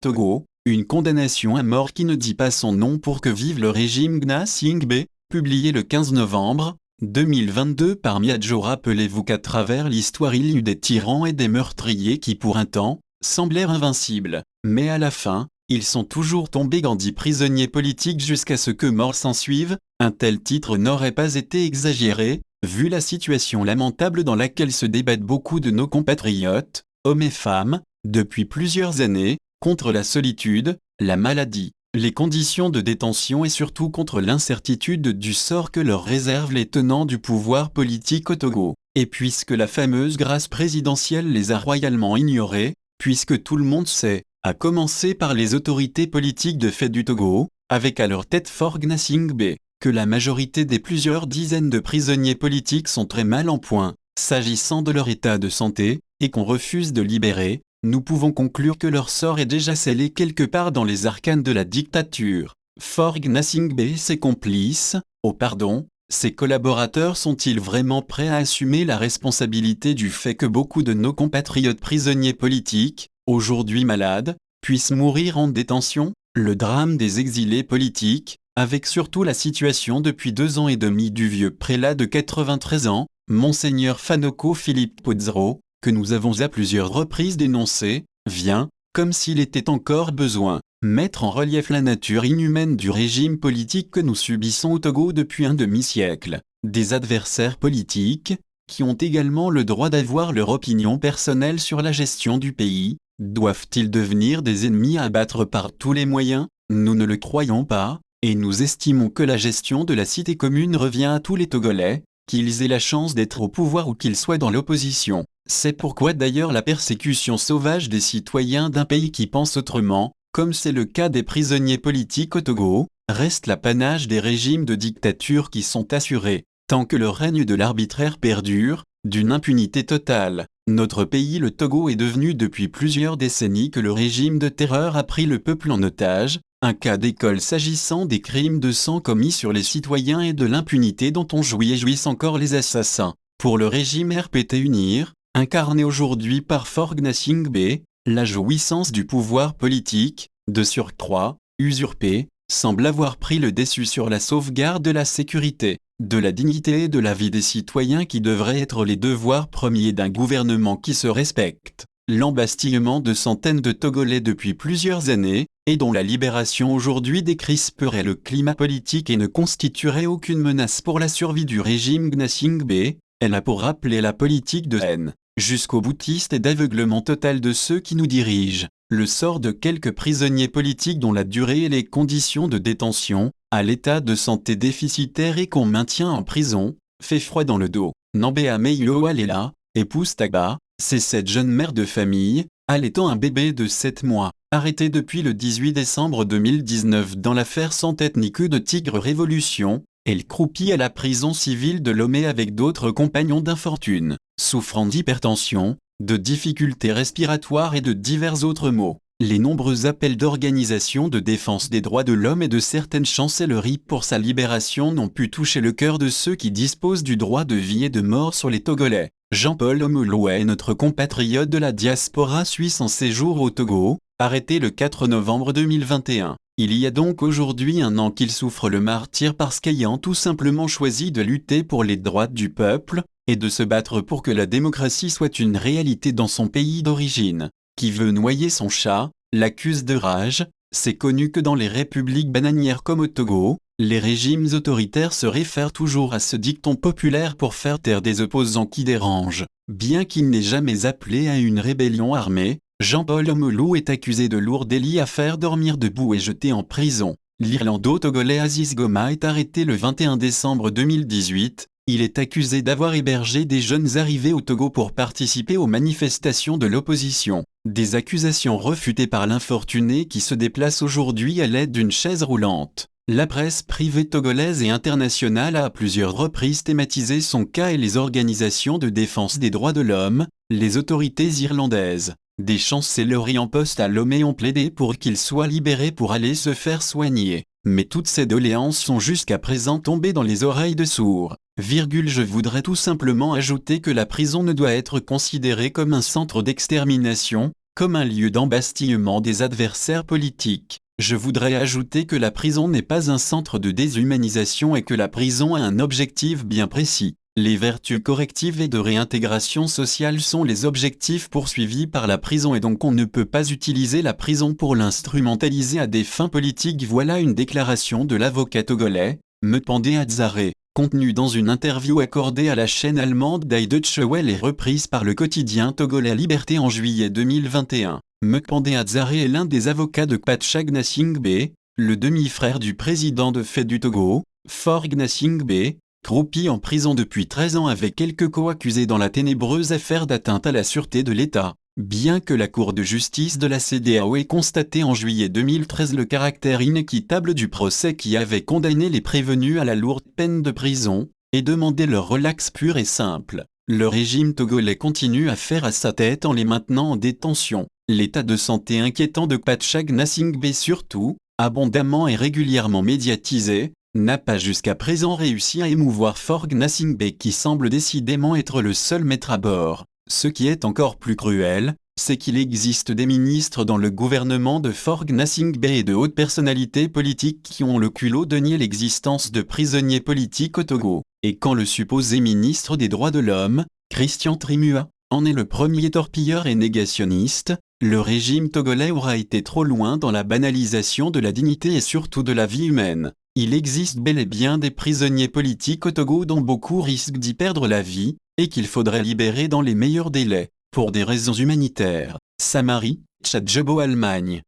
Togo, une condamnation à mort qui ne dit pas son nom pour que vive le régime Gnassingbé, publié le 15 novembre 2022 par Miadjo. Rappelez-vous qu'à travers l'histoire il y eut des tyrans et des meurtriers qui pour un temps, semblèrent invincibles, mais à la fin, ils sont toujours tombés Gandhi prisonniers politiques jusqu'à ce que mort s'ensuive. Un tel titre n'aurait pas été exagéré, vu la situation lamentable dans laquelle se débattent beaucoup de nos compatriotes, hommes et femmes, depuis plusieurs années, contre la solitude, la maladie, les conditions de détention et surtout contre l'incertitude du sort que leur réservent les tenants du pouvoir politique au Togo. Et puisque la fameuse grâce présidentielle les a royalement ignorés, puisque tout le monde sait, à commencer par les autorités politiques de fait du Togo, avec à leur tête Faure Gnassingbé, que la majorité des plusieurs dizaines de prisonniers politiques sont très mal en point, s'agissant de leur état de santé, et qu'on refuse de libérer, nous pouvons conclure que leur sort est déjà scellé quelque part dans les arcanes de la dictature. Faure Gnassingbé et ses complices, ses collaborateurs sont-ils vraiment prêts à assumer la responsabilité du fait que beaucoup de nos compatriotes prisonniers politiques, aujourd'hui malades, puissent mourir en détention? Le drame des exilés politiques, avec surtout la situation depuis 2 ans et demi du vieux prélat de 93 ans, Monseigneur Fanoko Philippe Pozero, que nous avons à plusieurs reprises dénoncé, vient, comme s'il était encore besoin, mettre en relief la nature inhumaine du régime politique que nous subissons au Togo depuis un demi-siècle. Des adversaires politiques, qui ont également le droit d'avoir leur opinion personnelle sur la gestion du pays, doivent-ils devenir des ennemis à abattre par tous les moyens? Nous ne le croyons pas, et nous estimons que la gestion de la cité commune revient à tous les Togolais, qu'ils aient la chance d'être au pouvoir ou qu'ils soient dans l'opposition. C'est pourquoi d'ailleurs la persécution sauvage des citoyens d'un pays qui pense autrement, comme c'est le cas des prisonniers politiques au Togo, reste l'apanage des régimes de dictature qui sont assurés, tant que le règne de l'arbitraire perdure, d'une impunité totale. Notre pays le Togo est devenu depuis plusieurs décennies que le régime de terreur a pris le peuple en otage, un cas d'école s'agissant des crimes de sang commis sur les citoyens et de l'impunité dont ont joui et jouissent encore les assassins. Pour le régime RPT UNIR, incarné aujourd'hui par Faure Gnassingbé, la jouissance du pouvoir politique, de surcroît, usurpé, semble avoir pris le dessus sur la sauvegarde de la sécurité, de la dignité et de la vie des citoyens qui devraient être les devoirs premiers d'un gouvernement qui se respecte. L'embastillement de centaines de Togolais depuis plusieurs années, et dont la libération aujourd'hui décrisperait le climat politique et ne constituerait aucune menace pour la survie du régime Gnassingbé, elle a pour rappeler la politique de haine, jusqu'au boutiste et d'aveuglement total de ceux qui nous dirigent. Le sort de quelques prisonniers politiques dont la durée et les conditions de détention, à l'état de santé déficitaire et qu'on maintient en prison, fait froid dans le dos. Nambea Meyo Alela, épouse Tagba, c'est cette jeune mère de famille, allaitant un bébé de 7 mois, arrêtée depuis le 18 décembre 2019 dans l'affaire sans tête ni queue de Tigre Révolution. Elle croupit à la prison civile de Lomé avec d'autres compagnons d'infortune, souffrant d'hypertension, de difficultés respiratoires et de divers autres maux. Les nombreux appels d'organisations de défense des droits de l'homme et de certaines chancelleries pour sa libération n'ont pu toucher le cœur de ceux qui disposent du droit de vie et de mort sur les Togolais. Jean-Paul Omoloué est notre compatriote de la diaspora suisse en séjour au Togo, arrêté le 4 novembre 2021. Il y a donc aujourd'hui 1 an qu'il souffre le martyre parce qu'ayant tout simplement choisi de lutter pour les droits du peuple, et de se battre pour que la démocratie soit une réalité dans son pays d'origine. Qui veut noyer son chat, l'accuse de rage. C'est connu que dans les républiques bananières comme au Togo, les régimes autoritaires se réfèrent toujours à ce dicton populaire pour faire taire des opposants qui dérangent. Bien qu'il n'ait jamais appelé à une rébellion armée, Jean-Paul Omolou est accusé de lourds délits à faire dormir debout et jeté en prison. L'Irlando-Togolais Aziz Goma est arrêté le 21 décembre 2018. Il est accusé d'avoir hébergé des jeunes arrivés au Togo pour participer aux manifestations de l'opposition. Des accusations refutées par l'infortuné qui se déplace aujourd'hui à l'aide d'une chaise roulante. La presse privée togolaise et internationale a à plusieurs reprises thématisé son cas et les organisations de défense des droits de l'homme, les autorités irlandaises. Des chancelleries en poste à Lomé ont plaidé pour qu'il soit libéré pour aller se faire soigner. Mais toutes ces doléances sont jusqu'à présent tombées dans les oreilles de sourds. Je voudrais tout simplement ajouter que la prison ne doit être considérée comme un centre d'extermination, comme un lieu d'embastillement des adversaires politiques. Je voudrais ajouter que la prison n'est pas un centre de déshumanisation et que la prison a un objectif bien précis. Les vertus correctives et de réintégration sociale sont les objectifs poursuivis par la prison et donc on ne peut pas utiliser la prison pour l'instrumentaliser à des fins politiques. Voilà une déclaration de l'avocat togolais, Mependé Atzaré, contenue dans une interview accordée à la chaîne allemande Die Deutsche Welle et reprise par le quotidien togolais Liberté en juillet 2021. Mependé Atzaré est l'un des avocats de Pachag Nassingbe, le demi-frère du président de fait du Togo, Faure Gnassingbé, croupi en prison depuis 13 ans avec quelques co-accusés dans la ténébreuse affaire d'atteinte à la sûreté de l'État. Bien que la Cour de justice de la CEDEAO ait constaté en juillet 2013 le caractère inéquitable du procès qui avait condamné les prévenus à la lourde peine de prison, et demandé leur relax pur et simple, le régime togolais continue à faire à sa tête en les maintenant en détention. L'état de santé inquiétant de Pachag Nassingbe surtout, abondamment et régulièrement médiatisé, n'a pas jusqu'à présent réussi à émouvoir Faure Gnassingbé qui semble décidément être le seul maître à bord. Ce qui est encore plus cruel, c'est qu'il existe des ministres dans le gouvernement de Faure Gnassingbé et de hautes personnalités politiques qui ont le culot de nier l'existence de prisonniers politiques au Togo. Et quand le supposé ministre des droits de l'homme, Christian Trimua, en est le premier torpilleur et négationniste, le régime togolais aura été trop loin dans la banalisation de la dignité et surtout de la vie humaine. Il existe bel et bien des prisonniers politiques au Togo dont beaucoup risquent d'y perdre la vie, et qu'il faudrait libérer dans les meilleurs délais, pour des raisons humanitaires. Samari, Tchadjebo, Allemagne.